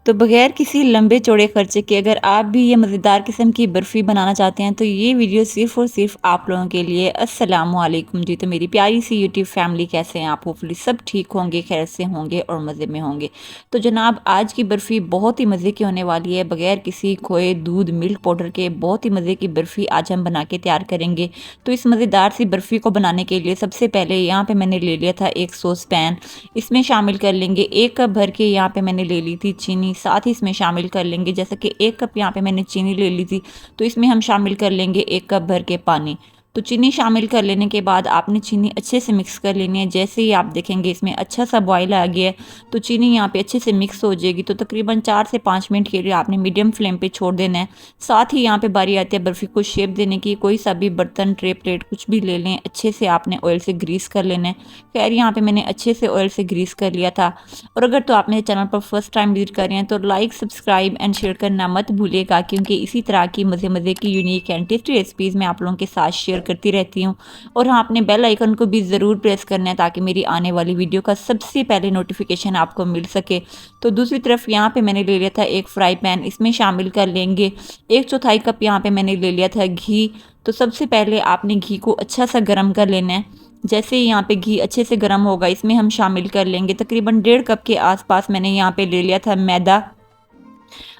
तो बगैर किसी लंबे चौड़े खर्चे के अगर आप भी ये मज़ेदार किस्म की बर्फ़ी बनाना चाहते हैं तो ये वीडियो सिर्फ़ और सिर्फ आप लोगों के लिए। अस्सलामु अलैकुम जी। तो मेरी प्यारी सी यूट्यूब फैमिली, कैसे हैं आप? होपफुली सब ठीक होंगे, खैर से होंगे और मज़े में होंगे। तो जनाब, आज की बर्फ़ी बहुत ही मज़े की होने वाली है। बगैर किसी खोए, दूध, मिल्क पाउडर के बहुत ही मज़े की बर्फ़ी आज हम बना के तैयार करेंगे। तो इस मज़ेदार सी बर्फ़ी को बनाने के लिए सबसे पहले यहाँ पे मैंने ले लिया था एक सॉस पैन। इसमें शामिल कर लेंगे 1 कप भर के यहाँ पे मैंने ले ली थी चीनी। साथ ही इसमें शामिल कर लेंगे, जैसा कि 1 कप यहाँ पे मैंने चीनी ले ली थी, तो इसमें हम शामिल कर लेंगे 1 कप भर के पानी। तो चीनी शामिल कर लेने के बाद आपने चीनी अच्छे से मिक्स कर लेनी है। जैसे ही आप देखेंगे इसमें अच्छा सा बॉयल आ गया है तो चीनी यहाँ पे अच्छे से मिक्स हो जाएगी। तो तकरीबन 4 से 5 मिनट के लिए आपने मीडियम फ्लेम पे छोड़ देना है। साथ ही यहाँ पे बारी आती है बर्फ़ी को शेप देने की। कोई सा भी बर्तन, ट्रे, प्लेट कुछ भी ले लें, अच्छे से आपने ऑयल से ग्रीस कर लेना है। खैर यहाँ पे मैंने अच्छे से ऑयल से ग्रीस कर लिया था। और अगर तो आप मेरे चैनल पर फर्स्ट टाइम विजिट कर रहे हैं तो लाइक, सब्सक्राइब एंड शेयर करना मत भूलिएगा, क्योंकि इसी तरह की मज़े मज़े की यूनिक एंड टेस्टी रेसिपीज़ मैं आप लोगों के साथ शेयर करती रहती हूँ। और हाँ, आपने बेल आइकन को भी ज़रूर प्रेस करना है ताकि मेरी आने वाली वीडियो का सबसे पहले नोटिफिकेशन आपको मिल सके। तो दूसरी तरफ यहाँ पे मैंने ले लिया था एक फ्राई पैन। इसमें शामिल कर लेंगे 1/4 कप यहाँ पे मैंने ले लिया था घी। तो सबसे पहले आपने घी को अच्छा सा गर्म कर लेना है। जैसे ही यहाँ पे घी अच्छे से गर्म होगा इसमें हम शामिल कर लेंगे तकरीबन 1.5 कप के आसपास मैंने यहाँ पे ले लिया था मैदा।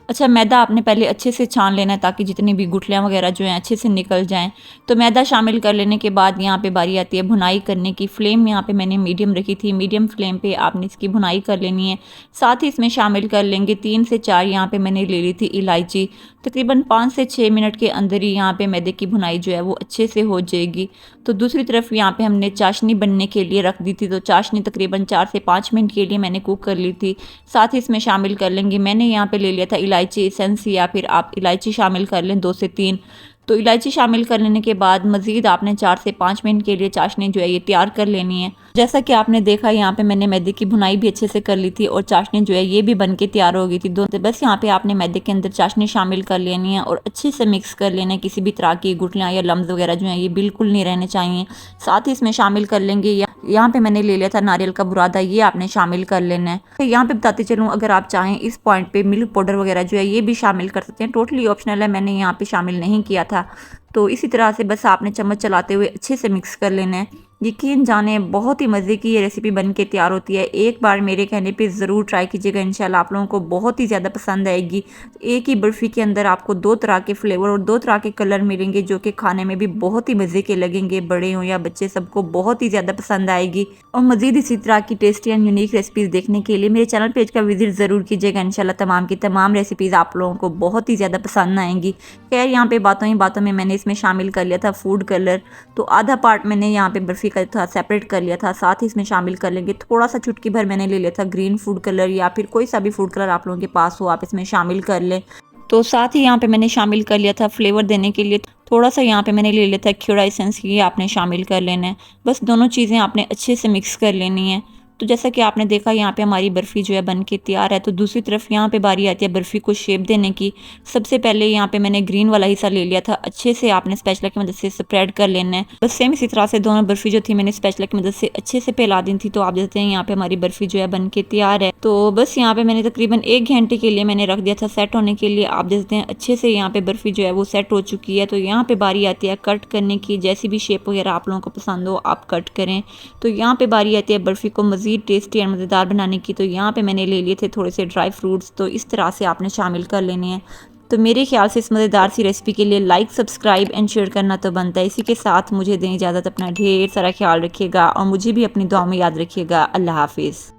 अच्छा, मैदा आपने पहले अच्छे से छान लेना है ताकि जितनी भी गुठलियाँ वगैरह जो हैं अच्छे से निकल जाएं। तो मैदा शामिल कर लेने के बाद यहाँ पे बारी आती है भुनाई करने की। फ्लेम यहाँ पे मैंने मीडियम रखी थी। मीडियम फ्लेम पे आपने इसकी भुनाई कर लेनी है। साथ ही इसमें शामिल कर लेंगे 3 से 4 यहाँ पे मैंने ले ली थी इलायची। तकरीबन 5 से 6 मिनट के अंदर ही यहाँ पे मैदे की भुनाई जो है वो अच्छे से हो जाएगी। तो दूसरी तरफ यहाँ पे हमने चाशनी बनने के लिए रख दी थी। तो चाशनी तकरीबन 4 से 5 मिनट के लिए मैंने कुक कर ली थी। साथ ही इसमें शामिल कर लेंगे, मैंने यहाँ पे ले लिया था इलायची एसेंस, या फिर आप इलायची शामिल कर लें 2 से 3। तो इलायची शामिल कर लेने के बाद मज़ीद आपने 4 से 5 मिनट के लिए चाशनी जो है ये तैयार कर लेनी है। जैसा कि आपने देखा यहाँ पे मैंने मैदे की भुनाई भी अच्छे से कर ली थी और चाशनी जो है ये भी बन के तैयार हो गई थी। तो बस यहाँ पे आपने मैदे के अंदर चाशनी शामिल कर लेनी है और अच्छे से मिक्स कर लेना है। किसी भी तरह की गुठलियाँ या लम्स वगैरह जो हैं ये बिल्कुल नहीं रहने चाहिए। साथ ही इसमें शामिल कर लेंगे यहाँ पे मैंने ले लिया था नारियल का बुरादा, ये आपने शामिल कर लेना है। तो यहाँ पे बताते चलूँ, अगर आप चाहें इस पॉइंट पे मिल्क पाउडर वगैरह जो है ये भी शामिल कर सकते हैं। टोटली ऑप्शनल है, मैंने यहाँ पे शामिल नहीं किया था। तो इसी तरह से बस आपने चम्मच चलाते हुए अच्छे से मिक्स कर लेना है। यकीन जाने बहुत ही मज़े की ये रेसिपी बन के तैयार होती है। एक बार मेरे कहने पे ज़रूर ट्राई कीजिएगा, इंशाल्लाह आप लोगों को बहुत ही ज़्यादा पसंद आएगी। एक ही बर्फ़ी के अंदर आपको 2 तरह के फ्लेवर और 2 तरह के कलर मिलेंगे जो कि खाने में भी बहुत ही मज़े के लगेंगे। बड़े हों या बच्चे, सबको बहुत ही ज़्यादा पसंद आएगी। और मज़ीद इसी तरह की टेस्टी एंड यूनिक रेसिपीज़ देखने के लिए मेरे चैनल पेज का विजिट ज़रूर कीजिएगा। इंशाल्लाह तमाम की तमाम रेसिपीज़ आप लोगों को बहुत ही ज़्यादा पसंद आएंगी। खैर यहाँ पे बातों ही बातों में मैंने इसमें शामिल कर लिया था फूड कलर। तो आधा पार्ट मैंने यहाँ पे बर्फ़ी का था सेपरेट कर लिया था। साथ ही इसमें शामिल कर लेंगे थोड़ा सा, चुटकी भर मैंने ले लिया था ग्रीन फूड कलर, या फिर कोई सा भी फूड कलर आप लोगों के पास हो आप इसमें शामिल कर लें। तो साथ ही यहाँ पे मैंने शामिल कर लिया था फ्लेवर देने के लिए थोड़ा सा यहाँ पे मैंने ले लिया था क्यूरा एसेंस, ये आपने शामिल कर लेना है। बस दोनों चीज़ें आपने अच्छे से मिक्स कर लेनी है। तो जैसा कि आपने देखा यहाँ पे हमारी बर्फ़ी जो है बन के तैयार है। तो दूसरी तरफ यहाँ पे बारी आती है बर्फ़ी को शेप देने की। सबसे पहले यहाँ पे मैंने ग्रीन वाला हिस्सा ले लिया था। अच्छे से आपने स्पैचुला की मदद से स्प्रेड कर लेना है। बस सेम इसी तरह से दोनों बर्फ़ी जो थी मैंने स्पैचुला की मदद से अच्छे से फैला दी थी। तो आप देखते हैं यहाँ पे हमारी बर्फ़ी जो है बन के तैयार है। तो बस यहाँ पे मैंने तकरीबन 1 घंटे के लिए मैंने रख दिया था सेट होने के लिए। आप देखते हैं अच्छे से यहाँ पे बर्फ़ी जो है वो सेट हो चुकी है। तो यहाँ पे बारी आती है कट करने की। जैसी भी शेप वगैरह आप लोगों को पसंद हो आप कट करें। तो यहाँ पे बारी आती है बर्फ़ी को मज़ीद टेस्टी एंड मज़ेदार बनाने की। तो यहाँ पे मैंने ले लिए थे थोड़े से ड्राई फ्रूट्स, तो इस तरह से आपने शामिल कर लेने हैं। तो मेरे ख्याल से इस मज़ेदार सी रेसिपी के लिए लाइक, सब्सक्राइब एंड शेयर करना तो बनता है। इसी के साथ मुझे दें इजाज़त। अपना ढेर सारा ख्याल रखिएगा और मुझे भी अपनी दुआ में याद रखिएगा। अल्लाह हाफिज़।